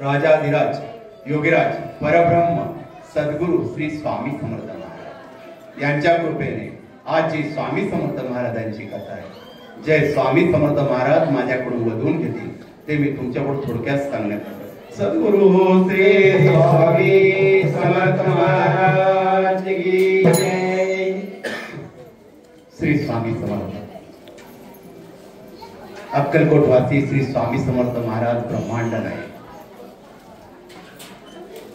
राजाधिराज योगीराज परब्रह्म सद्गुरु श्री स्वामी समर्थ महाराज यांच्या कृपेने आज जी स्वामी समर्थ महाराजांची कथा आहे, जय स्वामी समर्थ महाराज माझ्याकडून वधून घेतील ते मी तुमच्याकडून थोडक्यात सांगण्यात येतो। सद्गुरु श्री स्वामी समर्थ महाराज की जय। श्री स्वामी समर्थ अक्कलकोटवासी श्री स्वामी समर्थ महाराज ब्रह्मांड नायक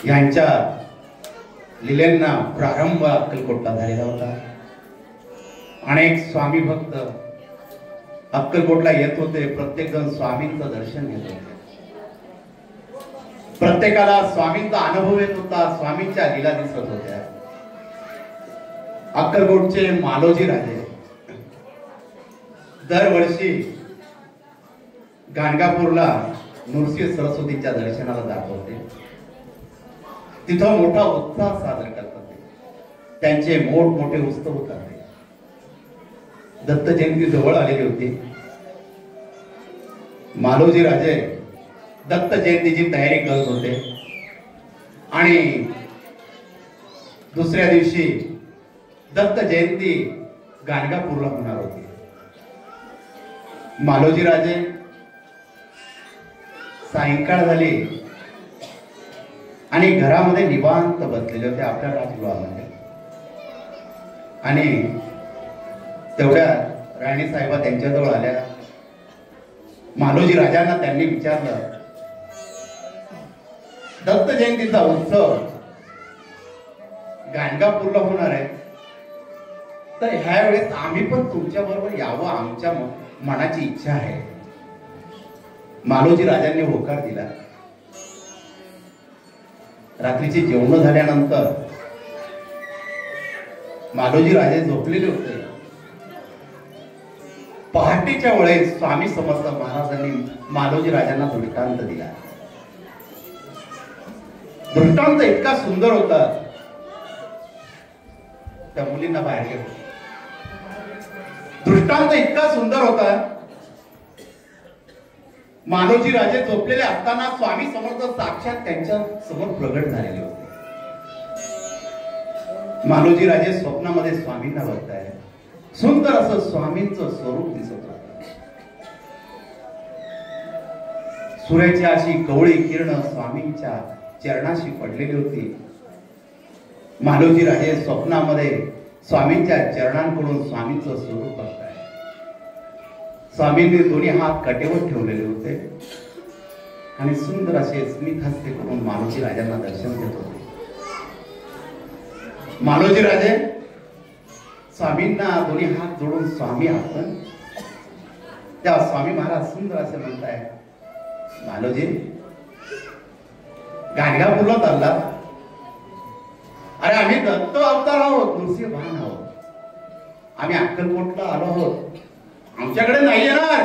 यांच्या लीलेंना प्रारंभ अक्कलकोटला झालेला होता। अनेक स्वामी भक्त अक्कलकोटला येत होते, प्रत्येक जण स्वामींचं दर्शन घेत होते, प्रत्येकाला स्वामींचा अनुभव येत होता, स्वामींच्या लीला दिसत होत्या। अक्कलकोटचे मालोजी राजे दरवर्षी गाणगापूरला नृसिंह सरस्वतीच्या दर्शनाला जात होते, तिथं मोठा उत्साह साजरा करत होते, त्यांचे मोठमोठे उत्सव होतात। दत्त जयंती जवळ आलेली होती, मालोजी राजे दत्त जयंतीची तयारी करत होते आणि दुसऱ्या दिवशी दत्त जयंती गाणगापूरला होणार होती। मालोजी राजे सायंकाळ झाली आणि घरामध्ये निवांत बसलेले होते आपल्या राजगृहामध्ये, आणि तेवढ्या राणी साहेबा त्यांच्याजवळ आल्या। मालोजी राजांना त्यांनी विचारलं, दत्त जयंतीचा उत्सव गाणगापूरला होणार आहे, तर ह्या वेळेस आम्ही पण तुमच्या बरोबर यावं, आमच्या मनाची इच्छा आहे। मालोजी राजांनी होकार दिला। रात्रीचे जेवण झाल्यानंतर मालोजी राजे झोपलेले होते। पहाटेच्या वेळेस स्वामी समर्थ महाराजांनी मालोजी राजांना दृष्टांत दिला। दृष्टांत इतका सुंदर होता, त्या मुलींना बाहेर गेलो। दृष्टांत इतका सुंदर होता, मालोजी राजे झोपलेले असताना स्वामी समर्थ साक्षात त्यांच्या समोर प्रगट झालेले होते। मालोजी राजे स्वप्नामध्ये स्वामींना बघताय, सुंदर असं स्वामींचं स्वरूप दिसत होतं। सूर्याची अशी कवळी किरण स्वामींच्या चरणाशी पडलेली होती। मालोजी राजे स्वप्नामध्ये स्वामींच्या चरणांकडून स्वामींचं स्वरूप बघताय। स्वामींनी दोन्ही हात कटेवर ठेवलेले होते आणि सुंदर असे स्मित हस्ते करून मालोजी राजांना दर्शन देत होते। मालोजी राजे स्वामींना दोन्ही हात जोडून स्वामी आपण, त्या स्वामी महाराज सुंदर असे म्हणताय, मालोजी गाणगापूरला चालला? अरे आम्ही दत्त अवतार आहोत, नृसिंह भान आहोत, आम्ही अक्कलकोटला आलो आहोत, आमच्याकडे नाही येणार।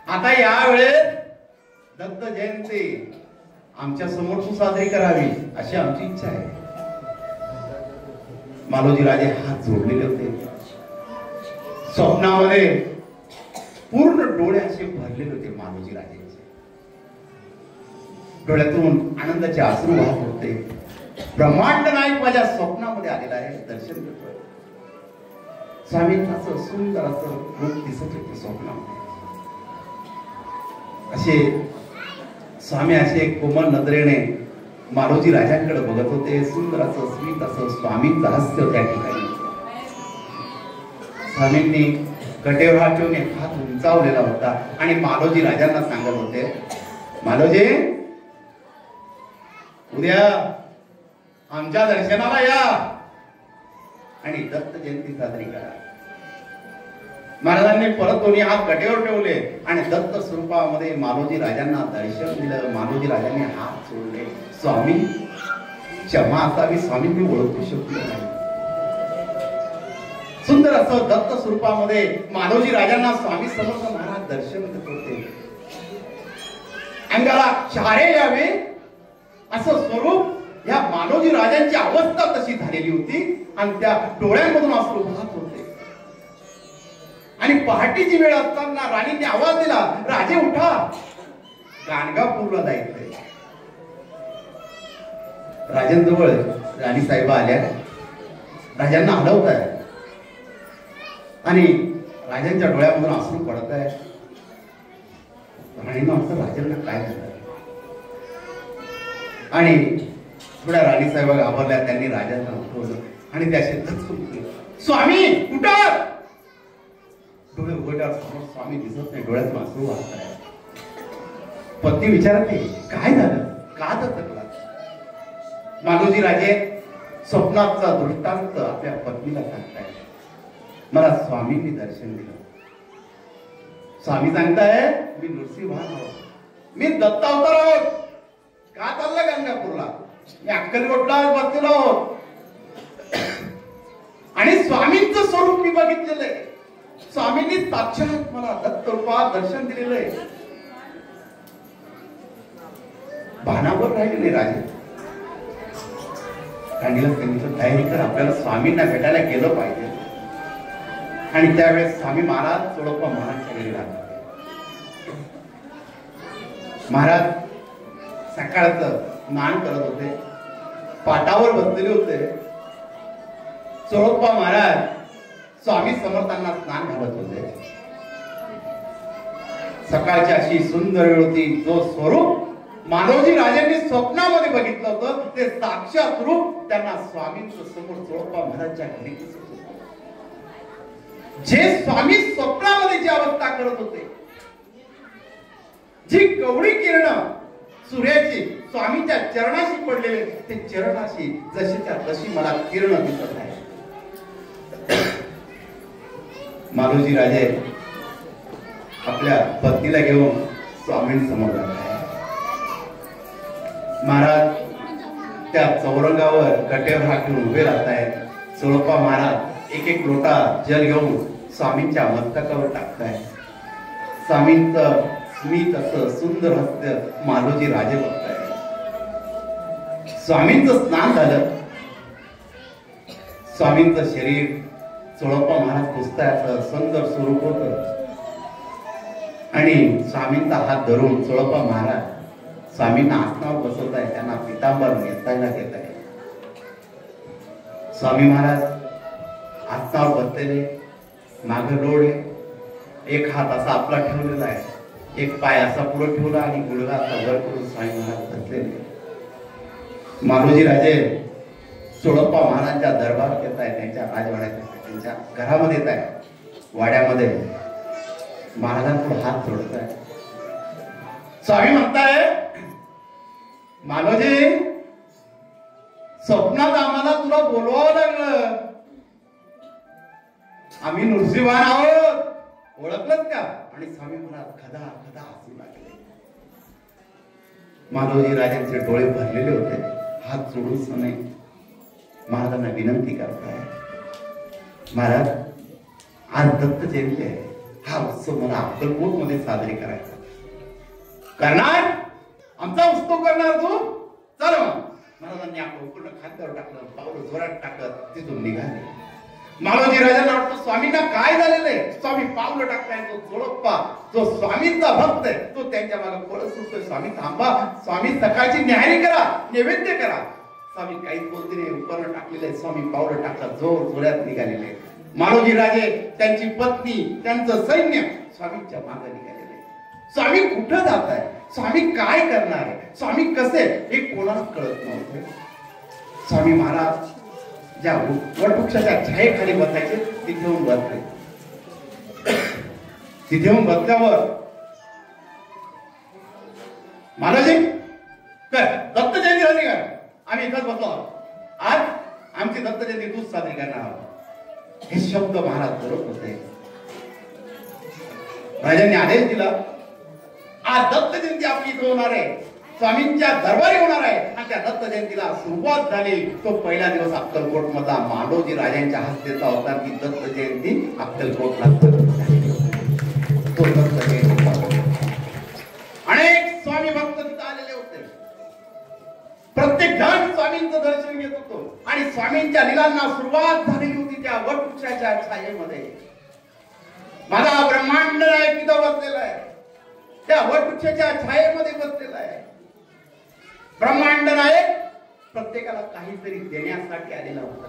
आता यावेळेस दत्त जयंती आमच्या समोर तू साजरी करावी अशी आमची इच्छा आहे। मालोजी राजे हात जोडलेले होते। स्वप्नामध्ये पूर्ण डोळे असे भरलेले होते मालोजी राजेचे, डोळ्यातून आनंदाचे अश्रू वाहत होते। ब्रह्मांड नायक माझ्या स्वप्नामध्ये आलेला आहे, दर्शन देतोय। स्वामींचं असं सुंदर असं रूप दिसत होते स्वप्नामध्ये। असे स्वामी असे कोमल नजरेने मालोजी राजांकडे बघत होते। सुंदर असं स्मित असं स्वामींचं हास्य त्या ठिकाणी। स्वामींनी कटेवर हात ठेवून एक हात उंचावलेला होता आणि मालोजी राजांना सांगत होते, मालोजी उद्या आमच्या दर्शनाला या आणि दत्त जयंती साजरी करा। महाराजांनी परत दोन्ही हात गटेवर ठेवले आणि दत्त स्वरूपामध्ये मालोजी राजांना दर्शन दिलं. मालोजी राजांनी हात जोडले. स्वामी क्षमा असावी स्वामी, मी ओळखू शकलो नाही. सुंदर असं दत्त स्वरूपामध्ये मालोजी राजांना स्वामी समर्थ महाराज दर्शन देत होते. अंगाला चारे यावे असं स्वरूप या मालोजी राजांची अवस्था तशी झालेली होती आणि त्या डोळ्यांमधून अश्रू वाहत होते. आणि पहाटेची वेळ असताना राणीने आवाज दिला, राजे उठा, गाणगापूरला जायचंय. राजांजवळ राणी साहेबा आल्या. राजांना हलवत आहे आणि राजांच्या डोळ्यामधून अश्रू पडत आहे. राणीनं असं राजांना काय झालं आणि थोड्या राणी साहेबा घाबरल्या. त्यांनी राजांना उठवलं आणि त्या शेतात स्वामी उठा. डोळे उघडल्यावर समोर स्वामी दिसत नाही. डोळ्यातून अश्रू वाहत आहे. पत्नी विचारते काय झालं, का दचकला. मालोजी राजे स्वप्नाचा दृष्टांत आपल्या पत्नीला सांगताय. मला स्वामींनी दर्शन दिलं. स्वामी सांगताय मी नृसिंहवाहन आहोत, मी दत्त अवतार आहोत. का चाललं गंगापूरला, मी अक्कलकोटला बसलेलो आहोत आणि स्वामींचं स्वरूप मी बघितलेलं आहे. स्वामींनी साक्षात मला दत्त रूपात दर्शन दिलेलं आहे. भानावर राहिलेले राजे राणीला सांगितलं तयारी कर, आपल्याला स्वामींना भेटायला गेलं पाहिजे. आणि त्यावेळेस स्वामी महाराज सोळप्पा महाराजच्या घरी राहतात. महाराज सकाळचं स्नान करत होते, पाटावर बसलेले होते. सोळप्पा महाराज स्वामी समर्थांना स्नान घालत होते. सकाळची अशी सुंदर वेळ होती. जो स्वरूप मालोजी राजांनी स्वप्नामध्ये बघितलं होतं ते साक्षात रूप त्यांना स्वामींचं समोर सोळप्पा महाराजच्या घरी दिसत होतं. जे स्वामी स्वप्नामध्ये जी अवस्था करत होते, जी कवळी किरण सूर्याची स्वामींच्या चरणाशी पडलेले ते चरणाशी जशीच्या तशी मला किरण दिसत आहे. मालोजी राजे आपल्या पत्नीला घेऊन स्वामींसमोर जात आहे. महाराज त्या चौरंगावर गटेवर हात घेऊन उभे राहत आहेत. सोळप्पा महाराज एक एक लोटा जल घेऊन स्वामींच्या मस्तकावर टाकताय. स्वामींचं स्मित असं सुंदर हस्त मालोजी राजे बघताय. स्वामींचं स्नान झालं. स्वामींचं शरीर सोळप्पा महाराज पुसतायचं सुंदर स्वरूप होत आणि स्वामींचा हात धरून सोळप्पा महाराज स्वामींना आसनावर बसवत आहे. त्यांना पितांबर नेसायला घेत आहे. स्वामी महाराज आसनावर बसलेले, मागे लोड आहे. एक हात असा आपला ठेवलेला आहे, एक पाय असा पुढे ठेवला आणि गुडघा असा वर करून स्वामी महाराज बसलेले. मालोजी राजे सोळप्पा महाराजांच्या दरबारात येत आहे. त्यांच्या राजवाड्यात त्यांच्या घरामध्ये येत आहे. वाड्यामध्ये महाराजांपुढे हात जोडत आहे. स्वामी म्हणताय मालोजी स्वप्नात आम्हाला तुला बोलवावं लागलं. आम्ही नृसिंहवाहन आहोत, ओळखलंच का. आणि स्वामी महाराज खदा खदा हसू लागले. मालोजी राजांचे डोळे भरलेले होते. हात जोडून सने महाराजांना विनंती करताय, महाराज आज दत्त जयंती आहे, हा उत्सव मला अक्कलकोट मध्ये साजरी करायचा. करणार, आमचा उत्सव करणार तू, चल. महाराजांनी आपलं पूर्ण खांद्यावर टाकलं, पावलं जोरात टाकत तिथून निघाले. मालोजी राजांना वाटतं स्वामींना काय झालेलं आहे. स्वामी पावलं टाकताय. तो सोळप्पा जो स्वामींचा भक्त आहे तो त्यांच्या मागे पळत सुटतोय. स्वामी थांबा, स्वामी सकाळची न्याहारी करा, नैवेद्य करा. स्वामी काहीच बोलते नाही, उपकरण टाकलेलं आहे. स्वामी पावलं टाकतात, जोर जोरात निघालेले. मालोजी राजे, त्यांची पत्नी, त्यांचं सैन्य स्वामींच्या मागे निघालेले. स्वामी कुठं जात आहे, स्वामी काय करणार आहे, स्वामी कसे, हे कोणाला कळत नव्हते. स्वामी महाराज ज्या वटवृक्षाच्या छायेखाली बसायचे तिथे येऊन बसले. तिथे येऊन बसल्यावर महाराजी काय दत्त जयंती झाली का, आम्ही इथंच बसलो आहोत, आज आमची दत्त जयंती तूच साजरी करणार आहोत. हे शब्द महाराज करत होते. राजांनी आदेश दिला, आज दत्त जयंती आपली इथं होणार आहे, स्वामींच्या दरबारी होणार आहे. आणि त्या दत्त जयंतीला सुरुवात झाली. तो पहिला दिवस अक्कलकोट मधला मांडोजी राजांच्या हस्तेचा होता की दत्त जयंती अक्कलकोटला झाली. तो दत्त जयंती अनेक स्वामी भक्त तिथं आलेले होते. प्रत्येक जण स्वामींचं दर्शन घेत होतो आणि स्वामींच्या लीलांना सुरुवात झालेली होती त्या वटवृक्षाच्या छायेमध्ये. माझा ब्रह्मांड नायक तिथं बसलेला आहे, त्या वटवृक्षाच्या छायेमध्ये बसलेला आहे. ब्रह्मांड नायक प्रत्येकाला काहीतरी देण्यासाठी आलेला होता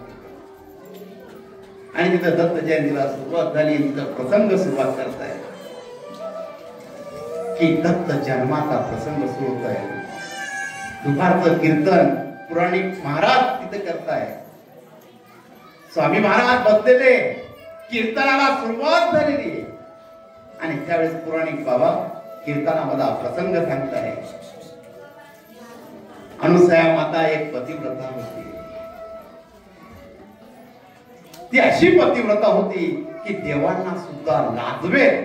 आणि तिथं दत्त जयंतीला सुरुवात झाली. तिथं प्रसंग सुरुवात करताय की दत्त जन्माचा प्रसंग सुरू होत आहे. दुपारचं कीर्तन पुराणिक महाराज तिथे करताय. स्वामी महाराज बसलेले, कीर्तनाला सुरुवात झालेली आहे आणि त्यावेळेस पुराणिक बाबा कीर्तनामधला प्रसंग सांगताय. अनुसया माता एक पतिव्रता होती. ती अशी पतिव्रता होती की देवांना सुद्धा लाजवेल